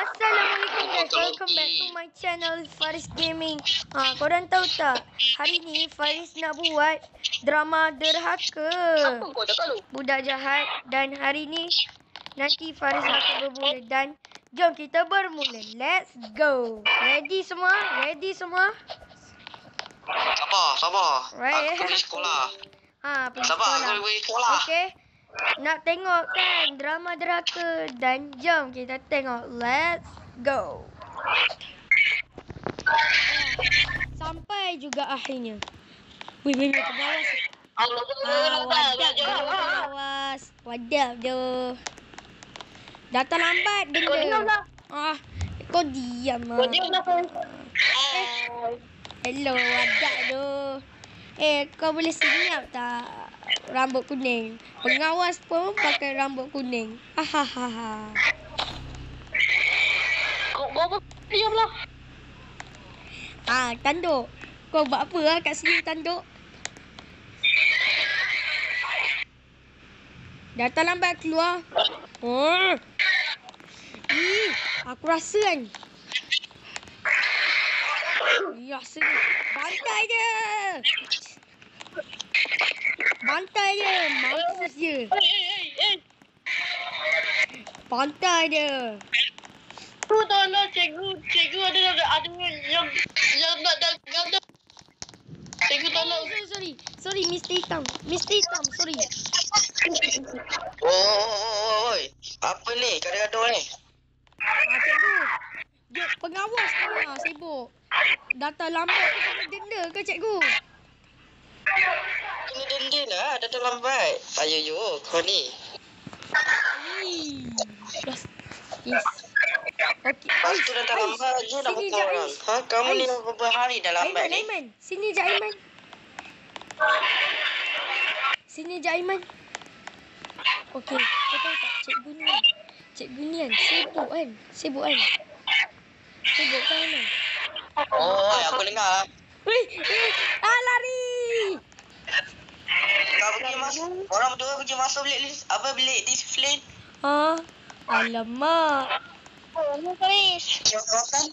Assalamualaikum guys, welcome back to my channel Faris Gaming. Korang tahu tak, hari ni Faris nak buat drama derhaka budak jahat. Dan hari ni nanti Faris akan bermula. Dan jom kita bermula. Let's go. Ready semua? Ready semua? Sabar. Right. Aku pergi sekolah. Pergi Sabar, sekolah. aku pergi sekolah. Okay. Nak tengok kan drama derhaka? Dan jom kita tengok. Let's go. Sampai juga akhirnya. Wih, pengawas. Wadab je. Datang lambat benda. Kau diam lah. Hello, wadab tu. Kau boleh senyap tak? Rambut kuning. Pengawas pun pakai rambut kuning. Hahaha. Kau diamlah. Tanduk. Kau buat apa lah kat sini, tanduk? Datang lambat keluar. Aku rasa kan. Rasa ni. Bantai je. Mampus je. Bantai je. Tu tolong cikgu ada yang nak dagang. Cikgu tolong. Sorry, Mr. Hitam, sorry. Oi, apa ni? Gaduh-gaduh ni. Cikgu. Dia pengawas tengah sibuk. Datang lambat tu kena denda ke cikgu? Kena denda lah, datang lambat. Ayo, kau ni. Yes. Okey. Lepas tu datang lambat je dah pukul orang. Kamu ni berapa hari dah lambat ni? Aiman. Sini je Aiman. Okey, kau tahu tak cikgu ni kan sibuk kan? Sibuk kan Aiman? Aku dengar. Lari. Kau pergi masuk. Orang berdua pergi masuk bilik disiplin. Alamak. Faris. Rotan.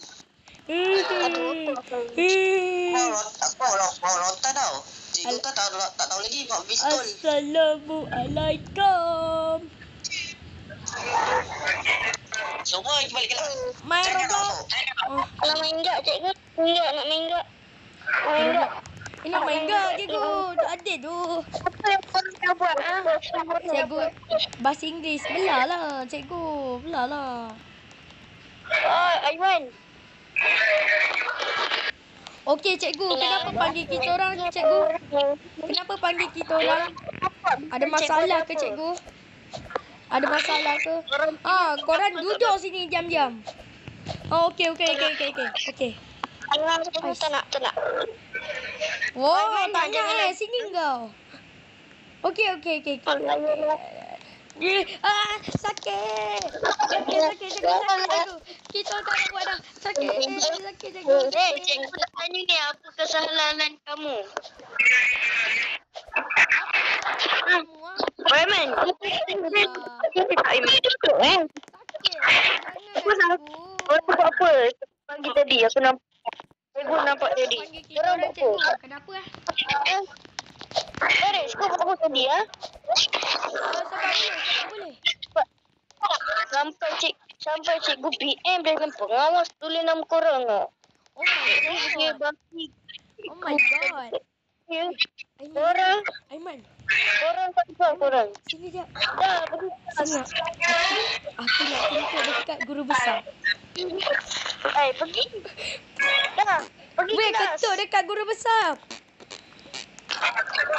Aku rotan tau. Cikgu kan tak tahu lagi mak pistol. Assalamualaikum. Semua balik kelas. Main robot. Kalau main enggak cikgu? Nak main enggak? Ini main enggak cikgu? Tak ada tu. Apa yang kau buat? Cikgu bahasa Inggeris. Belah lah cikgu. Aiman. Okey cikgu, kenapa panggil kita orang cikgu? Kenapa panggil kita orang? Ada masalah ke cikgu? Ada masalah ke? Korang duduk sini diam-diam. Okey. Tak nak. Tanya sini kau. Okey. Sakit. Kita tak buat dah. Sakit cikgu. Cikgu nak tanya ni, apa kesalahan kamu? Aiman. Aiman duduk Aku buat apa? Pagi tadi aku nampak. Cikgu nampak tadi. Korang buat apa? Kenapa Faris, kau buat apa tadi Sebab boleh. Sampai cikgu PM dengan pengawas tulis nama korang Oh my god. Aiman. Korang tak tahu korang. Sini dia. Dah, pergi. Sini. Aku nak tuntut dekat guru besar. Pergi. Dah, pergi kelas. Ketuk dekat guru besar.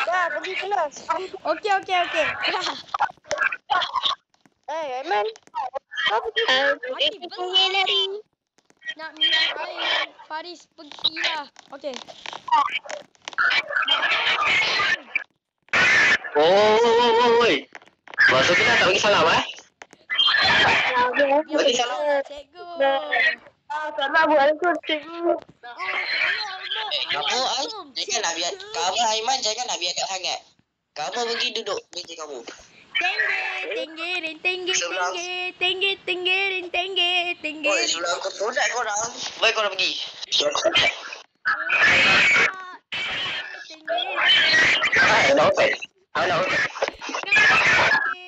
Dah, pergi kelas. Okey. Aiman. Kau pergi lari. Nak minum air. Faris pergilah. Okey. Oi. Masuk kita tak bagi salam Bagi salam. Cikgu. Assalamualaikum cikgu. Kamu Aiman jangan nak biarkan sangat. Kamu pergi duduk meja kamu. Tinggi. tinggi. Oi, sudah aku sunat korang. Baik korang pergi. Tinggi. Nak.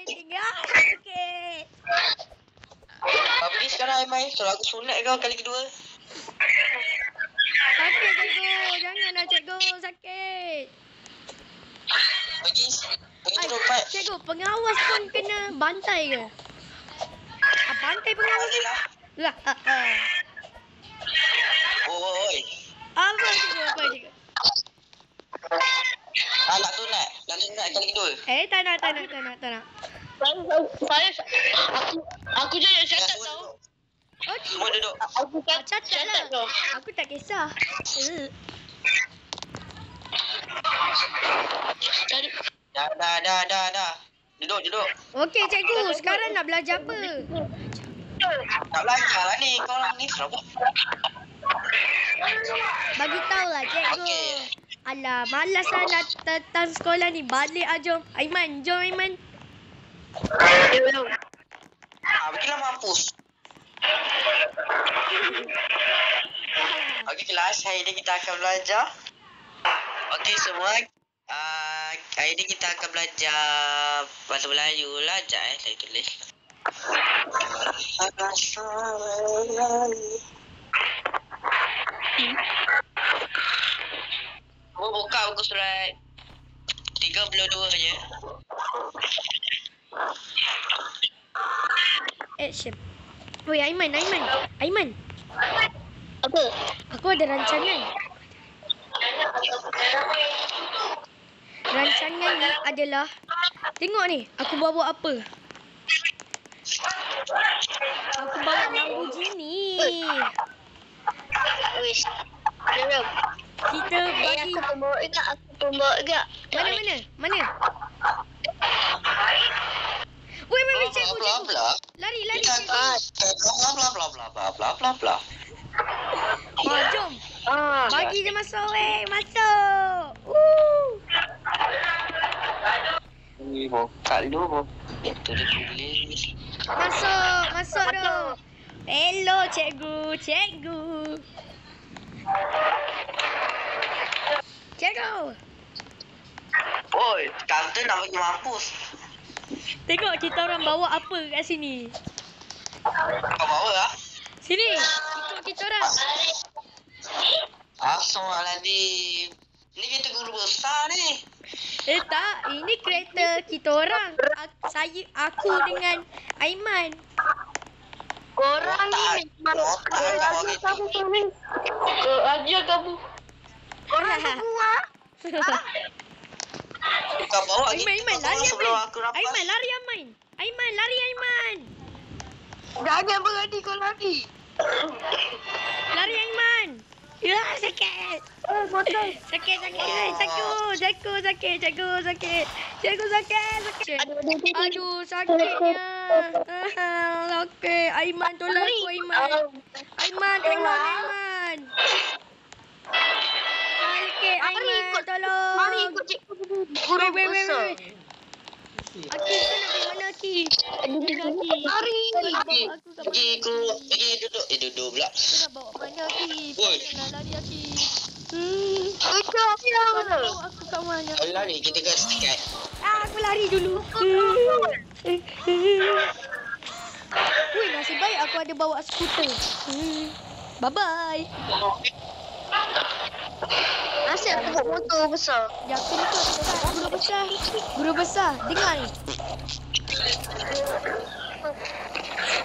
Tinggi. Sikit. Pergi sekarang Aimai. Sudah aku sunat kau kali kedua. Sakit cikgu. Janganlah cikgu. Sakit. Pergi duduk Pat. Cikgu, pengawas pun kena bantai ke? Bantai pengawas ni? Lah. Oi. Apa cikgu? Nak sunat. Nak sunat kali kedua. Tak nak. Aku jadi catat tau. Semua duduk. Aku Catat lah. tau. Aku tak kisah. Dah. Duduk. Okey cikgu, sekarang nak belajar apa? Tak belajar lah ni. Kau orang ni serabut. Bagi tahulah cikgu. Okey. Alah, malas lah nak datang sekolah ni. Balik lah jom. Jom Aiman. Belum. Pergilah mampus. Okey kelas, hari ni kita akan belajar. Okey semua. Hari ni kita akan belajar bahasa Melayu lah. Sekejap saya tulis. Buka buku surat 32 je. Action. Oi Aiman. Apa? Aku ada rancangan. Rancangan ni adalah, tengok ni, aku bawa apa? Aku bawa Lamborghini. Wish. Belum. Kita bagi. Aku pun bawa juga. Mana? Wait, cikgu. Lari. Bla. Jom. Bagi je masuk, masuk. Buka dulu. Itu dia tulis. Masuk tu. Hello cikgu. Oi, kata nak pergi mampus. Tengok kita orang bawa apa kat sini. Kau bawa lah. Sini, ikut kita orang. Assalamualaikum. Ni kereta guru besar ni. Tak, ini kereta kita orang. Aku dengan Aiman. Korang ni ajar kamu. Korang semua. Kau bawa Aiman, lari sebelum Aiman. aku rapas. Aiman, lari Aiman. Jangan berhenti kau lari. Lari Aiman. Ya, sakit. Sakit. Cikgu sakit. Aduh, sakitnya. Okey, Aiman tolong aku Aiman. Aiman. Okey, Aiman tolong. Mari ikut cikgu guru besar. Aki, kau nak pergi mana Aki? Mari. Pergi duduk. Duduk pula. Kau nak bawa mana Aki? Oi. Nak lari Aki. Kau Tahu aku kat mana. Kau lari, kita kat stikat. Aku lari dulu. Wih, nasib baik aku ada bawa skuter. Bye-bye. Nasib aku bawa motor besar. Ya, aku guru besar. Dengar ni.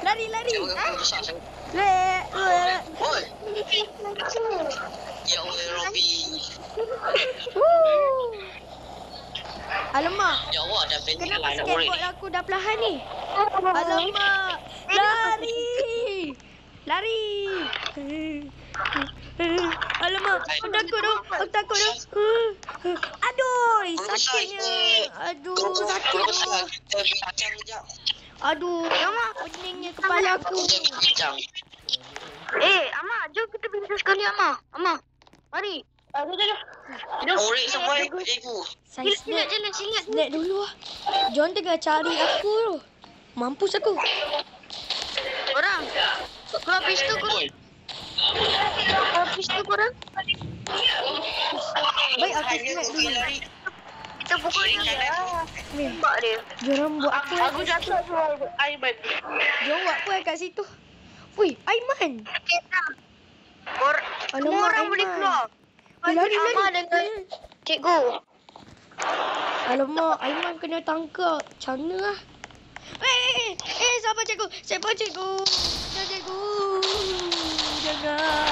Lari. Jangan besar sangat. Le. Oi. Ya Allah, Robi. Alamak. Ya Allah, dah penting Kenapa lah. skateboard aku dah perlahan ni? Alamak. Lari. Alamak. Aku takut dah. Aduh, sakitnya. Kita bincang sekejap. Aduh, peningnya kepala aku. Kita bincang. Amah, jom kita bincang sekali Amah. Mari. Murid semua ikut cikgu. Saya snack dulu lah. John tengah cari aku tu. Mampus aku. Orang. Kalau pistol korang. Kalau pistol korang. Baik, aku snap dulu. Kita pukul dia. Nampak dia. Diorang buat apa? Aku jatuh suara Aiman. Diorang buat apa kat situ? Wih, Aiman. Semua orang boleh keluar. Lari. dengan cikgu. Alamak, Aiman kena tangkap. Macam mana lah? Siapa cikgu? Siapa cikgu? Jangan cikgu. Jangan.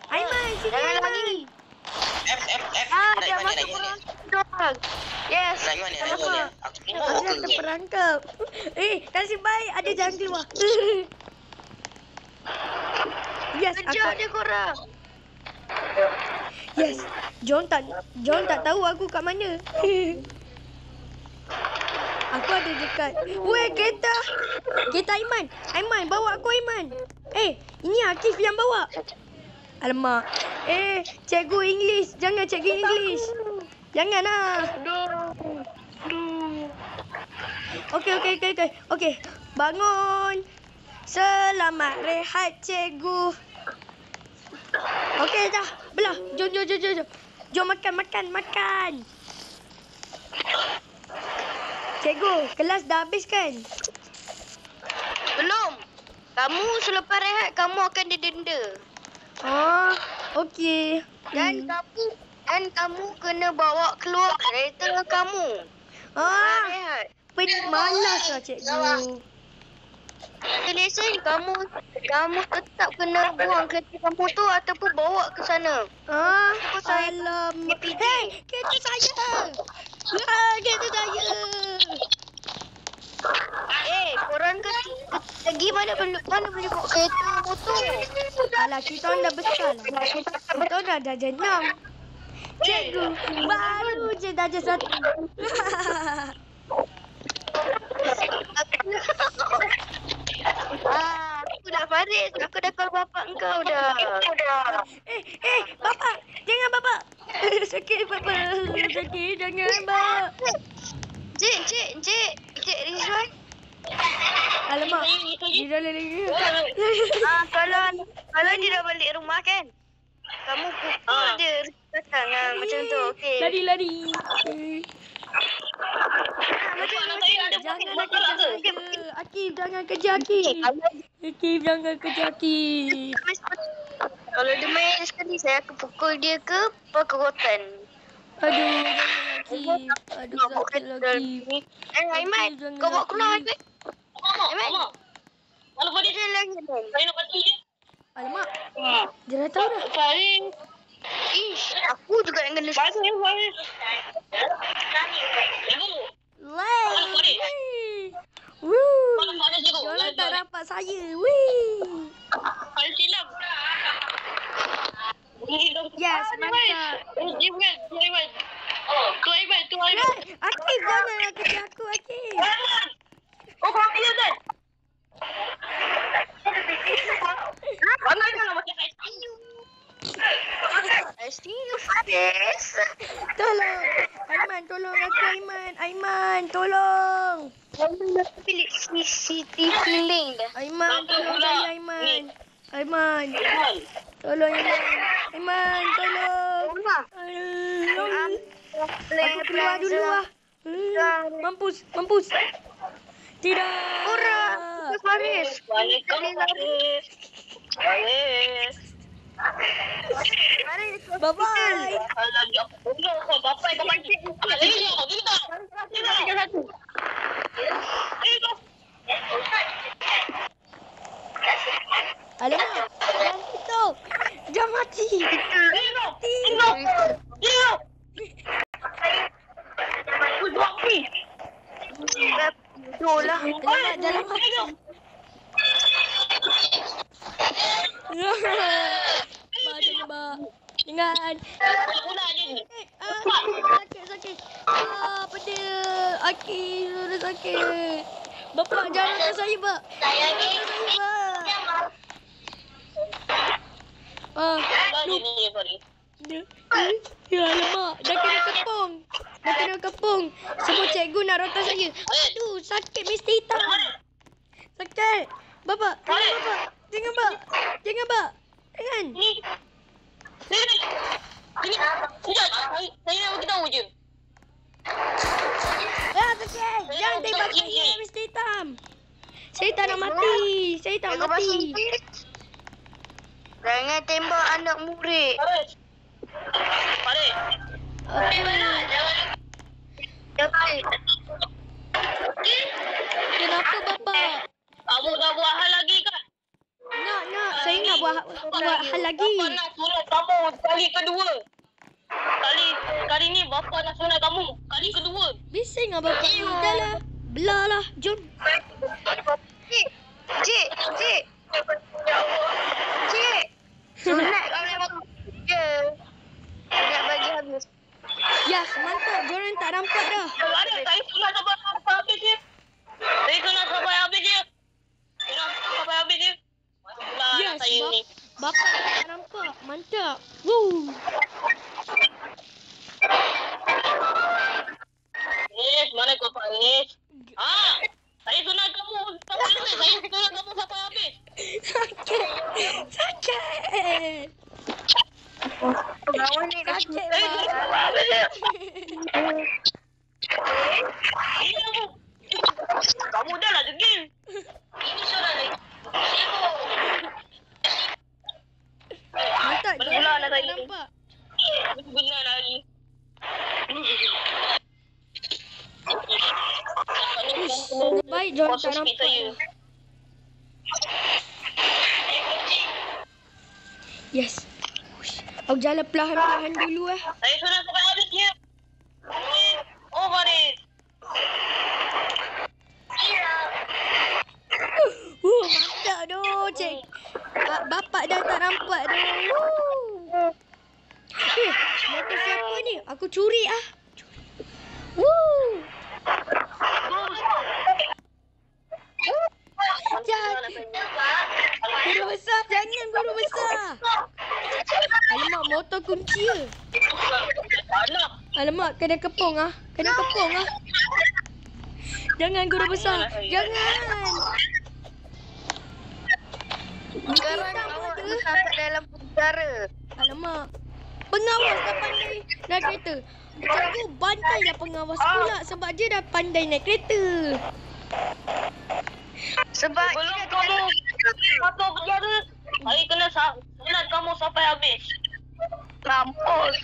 Aiman, sini Jangan Aiman. lagi. F. Dia masuk orang. Yes. Nak mana? Aku tengok Aku ke? dah terperangkap. Nasib baik ada jalan keluar. Yes, Kejar dia korang. Yes. John tak tahu aku kat mana. Aku ada dekat. Weh, kereta. Kereta Aiman. Aiman, bawa aku Aiman. Ini Akif yang bawa. Alamak. Cikgu English. Jangan cikgu English. Janganlah. Okey. Bangun. Selamat rehat cikgu. Okey dah. Belah. Jom. Jom makan. Cikgu, kelas dah habis kan? Belum. Kamu selepas rehat kamu akan didenda. Oh, okey. Dan kamu kena bawa keluar kereta kamu. Rehat. Malas lah cikgu. Lesen kamu tetap kena buang kereta kamu tu ataupun bawa ke sana. Alamak. Kereta saya. Kereta saya. Korang pergi mana boleh bawa kereta motor. Alah, kita orang dah besar lah. Kita orang dah darjah 6. Cikgu, baru je darjah 1. Aku dah Faris. Aku dah call bapak engkau dah. Bapak. Jangan bapak. Sakit bapak. Sakit. Jangan bapak. Cik Rizwan. Alamak. Dia dah lagi. Kalau dia dah balik rumah kan, kamu pukul dia datang macam tu. Okey. Lari. Janganlah kejar saya. Akif, jangan kejar Akif. Akif, jangan kejar Akif. Kalau dia main sekali, saya akan pukul dia ke perkotaan. Aduh, jangan Akif. Aduh, sakit lagi. Aiman, kau bawa keluar Aiman. Aiman. Kalau boleh dia lagi. Saya nak bantu dia. Alamak. Dia dah tahu dah. Farin. Aku juga yang kena. Farin. Diorang tak dapat saya. Wih. Yes, mantap. Tu Aiman. Akif, jangan kejar aku, Akif. Oh, kau dia kan? Mana kalau macam ICU Faris. Tolong. Aiman, tolong aku Aiman. Aiman, tolong. Pilih CCTV link dah. Aiman, tolong saya Aiman. Aiman. Tolong Aiman. Aiman, tolong. Aku keluar dulu lah. Mampus. Tidak. Hurra. Faris. Faris. Bye-bye. Alamak, jangan tutup. Jangan mati. Alamak, jangan mati. Jangan. Sakit. Pedih. Akif, sudah sakit. Bapak, jangan lakukan saya, Pak. Ya, alamak. Dah kena kepung. Semua cikgu nak rotan saya. Aduh, sakit mesti hitam. Bapa. Jangan, Bak. Jangan, Bak. Jangan. Ni. Sini. Sekejap. Saya nak beritahu je. Sakit. Jangan tembak saya, Mr. Hitam. Saya tak nak mati. Saya tak nak mati. Jangan tembak anak murid. Farid. Kenapa, Bapa? Kamu dah buat hal lagi kan? Nak. Saya nak buat hal lagi. Bapa nak sunat kamu kali kedua. Kali ni bapa nak sunat kamu kali kedua. Bising lah Bapa ni. Dah lah. Belah lah. Jom. Cik. Sunat kau boleh buat je. Sunat bagi habis. Yes, mantap. Diorang tak nampak dah. Saya sunat sampai habis je. Saya sunat sampai habis je. Yes, Bapa tak nampak. Mantap. Woo. Mana kau Faris? Saya sunat kamu sampai habis. Saya sunat kamu sampai habis. Sakit. Kawan ni Sakit, kamu dah lah degil. Ini suara ni. Mantap. Berulang lah Tak tadi. nampak. Benar lagi. Baik, diorang tak nampak. Yes. Aku jalan perlahan-lahan dulu Saya sunat sampai habis je. Oh, Farid. Mantap doh, cik. Bapak dah tak nampak dah. Motor siapa ni? Aku curi ah. Guru besar, jangan guru besar. Alamak, motor kunci ke? Alamak, kena kepung ah. Jangan guru besar. Jangan. Sekarang awak sampai dalam penjara. Alamak. Pengawas dah pandai naik kereta. Cikgu bantailah pengawas pula sebab dia dah pandai naik kereta. Sebab sebelum kamu masuk penjara, saya kena sunat kamu sampai habis. Mampus.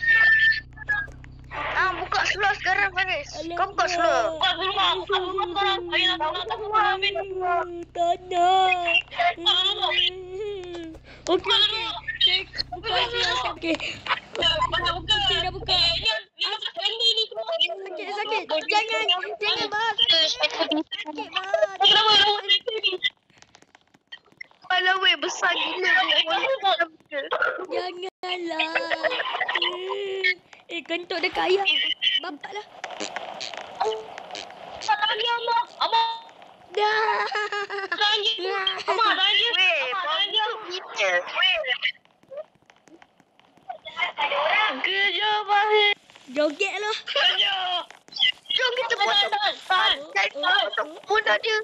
Buka seluar sekarang, Faris. Kau buka seluar. Buka seluar. Sekarang saya nak sunat kamu sampai habis. Tak nak. Okey. Buka seluar. Okey. Okey, dah buka. Sakit. Jangan, bah. Sakit, bah. Kepala weh besar gila. Janganlah. Kentut dia kaya. Bapak lah. Lagi Abang. Dah. Abang dah je. Kerja Fahid. Joget lah. Kerja. Jom kita potong. Tahan. Mudah dia.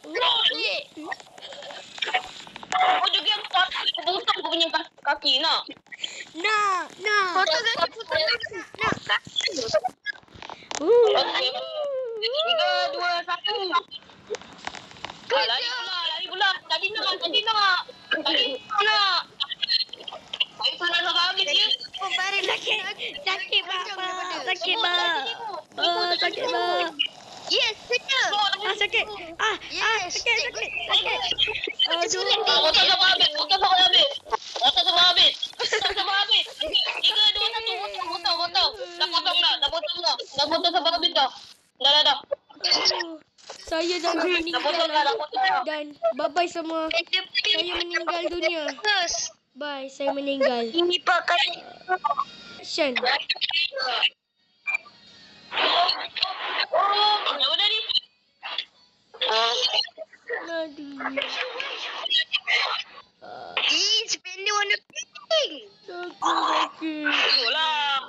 Kau joget aku potong kau punya kaki nak. Nak. Potong kaki. Nak kaki. Okey. 3, 2, 1. Lari pula. Tadi nak. Saya sunat sampai habis je. Sakit, Bapa. Sakit, Bapa. Sakit, Bapa. Yes, betul. Sakit. Sakit. Aduh. Potong sampai habis. 3, 2, 1. Potong. Dah potong sampai habis dah. Dah. Saya dah nak meninggal dan bye-bye semua. Saya meninggal dunia. Bye, saya meninggal. Ini pakai Action. udah ni. Aduh. Sependek warna pink. Sakit. Itulah.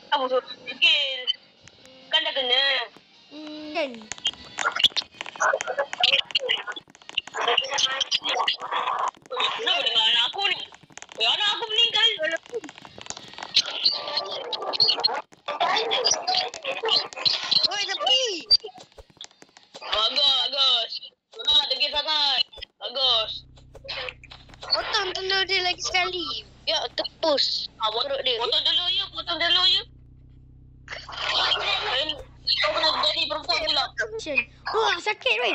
Kamu suruh fikir. Kan dah kena. Kan. lagi sekali. Ya, tepus. Bodoh dia. Potong dulu ya. Kau kena jadi perempuan pula. Wah, sakit weh.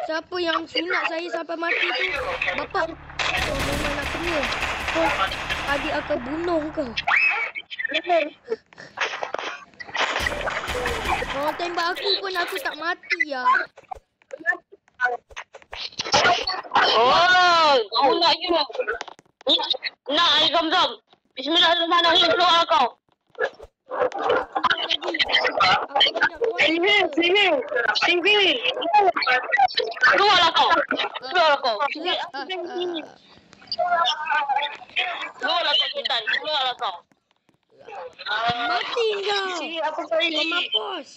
Siapa yang sunat saya sampai mati tu? Bapak. Kau memang nak kena. Adik akan bunuh kau. Kau tembak aku pun aku tak mati ya. Oh, kau nak je. Nak air zam-zam. Bismillahirrahmanirrahim. Keluar kau. Sini. Keluarlah kau. Keluarlah kau setan. Keluarlah kau. Mati kau. Kau mampus.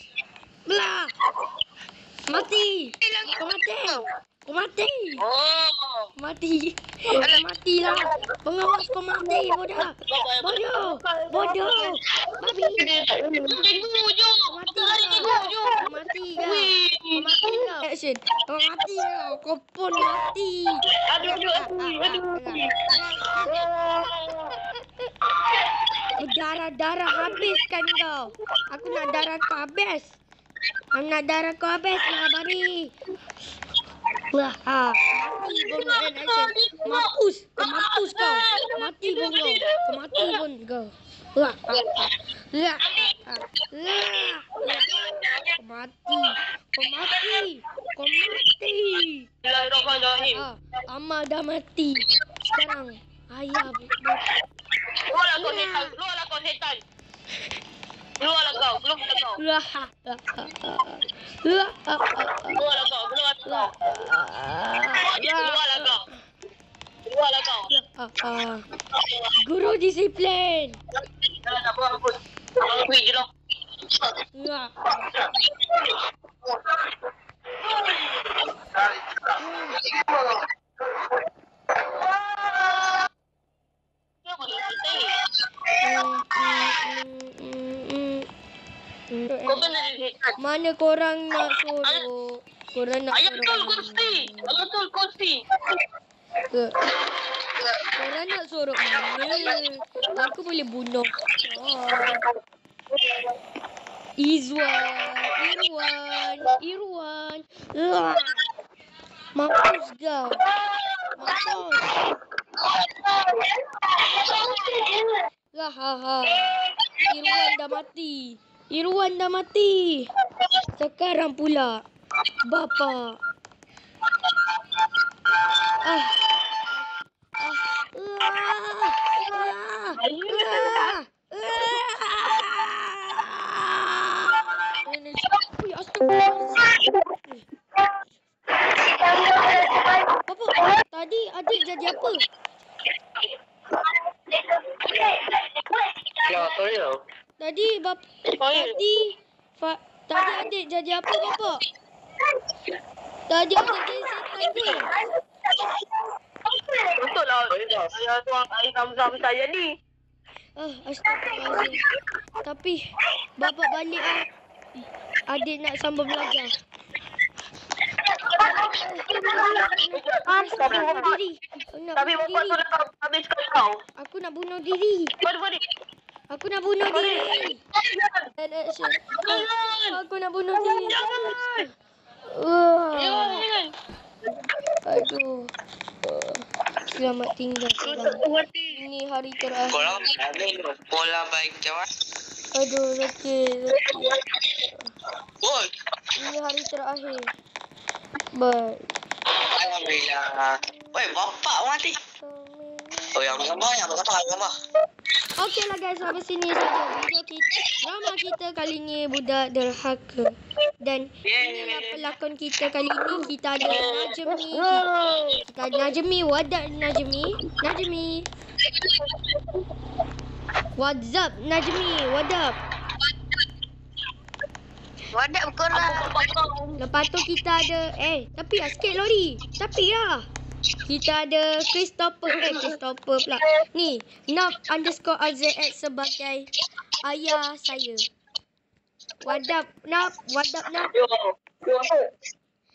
Belah. Mati. Kau mati. Oh. Mati. Matilah. Pengawas kau mati. Bodoh. Babi. Mati kau. Action. Kau mati kau. Kau pun mati. Aduh. Darah habiskan kau. Aku nak darah kau habis. Nak bari. Wah, mati pun action. Mampus kau. Mati pun kau. Wah. Kau mati. Bismillahirrahmanirrahim. Amal dah mati. Sekarang ayah Keluarlah kau setan. Keluarlah kau. Keluarlah kau. Guru disiplin. Apa? Abang kuih je lah. Mana korang nak suruh? Ayat betul kursi. Korang nak suruh mana? Aku boleh bunuh. Irwan. Mampus kau. Irwan dah mati. Sekarang pula Bapa. Bapa, tadi adik jadi apa? Tadi tadi adik jadi apa Bapa? Tadi adik jadi setan ke? Betul lah. Saya tuang air zam-zam tak jadi. Astagfirullahaladzim. Tapi Bapa balik adik nak sambung belajar. Tapi Bapa sudah habiskan kau. Aku nak bunuh diri. Aku nak bunuh diri. Aduh. Selamat tinggal korang. Ini hari terakhir. Korang ada pola baik jawab. Aduh, sakit. Oi. Ini hari terakhir. Bye. Alhamdulillah. Oi, bapak mati. Oh, yang gambar. Okeylah guys, sampai sini saja video kita. Drama kita kali ni budak derhaka. Dan inilah pelakon kita kali ini. Kita ada Najmi. What up Najmi? What's up Najmi? What up korang? Lepas tu kita ada tapi sikit lori. Tapi lah. Kita ada Christopher pula. Ni, Nav_AZX sebagai ayah saya. Wadap Nap. Yo.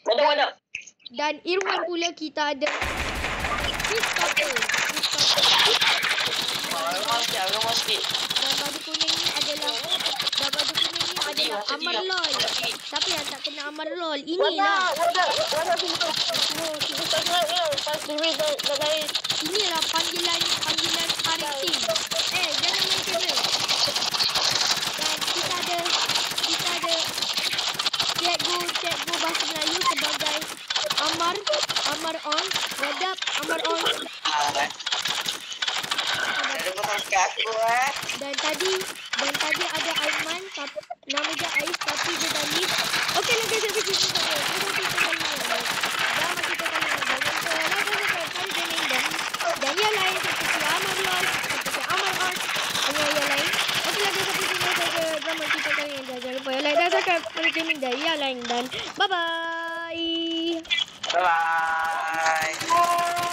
Wadap. Dan Irwan pula kita ada Christopher. Rumah sikit. Dan baju kuning ni adalah Amar Lol. Siapa yang tak kenal Amar Lol? Inilah. Inilah panggilan parenting. Jangan main kamera. Dan kita ada cikgu bahasa Melayu sebagai Amar On. Wadap Amar On. Ada bukan kat aku Dan tadi ada Aiman, nama dia Ais tapi dia dah leave. Okey lah guys, sampai sini saja. Dan yang lain seperti Amar Lol, seperti Amar On, dan yang lain. Okey lah guys, sampai sini saja drama kita kali ini. Jangan lupa like dan subscribe pada channel dan yang lain. Dan bye bye. Bye.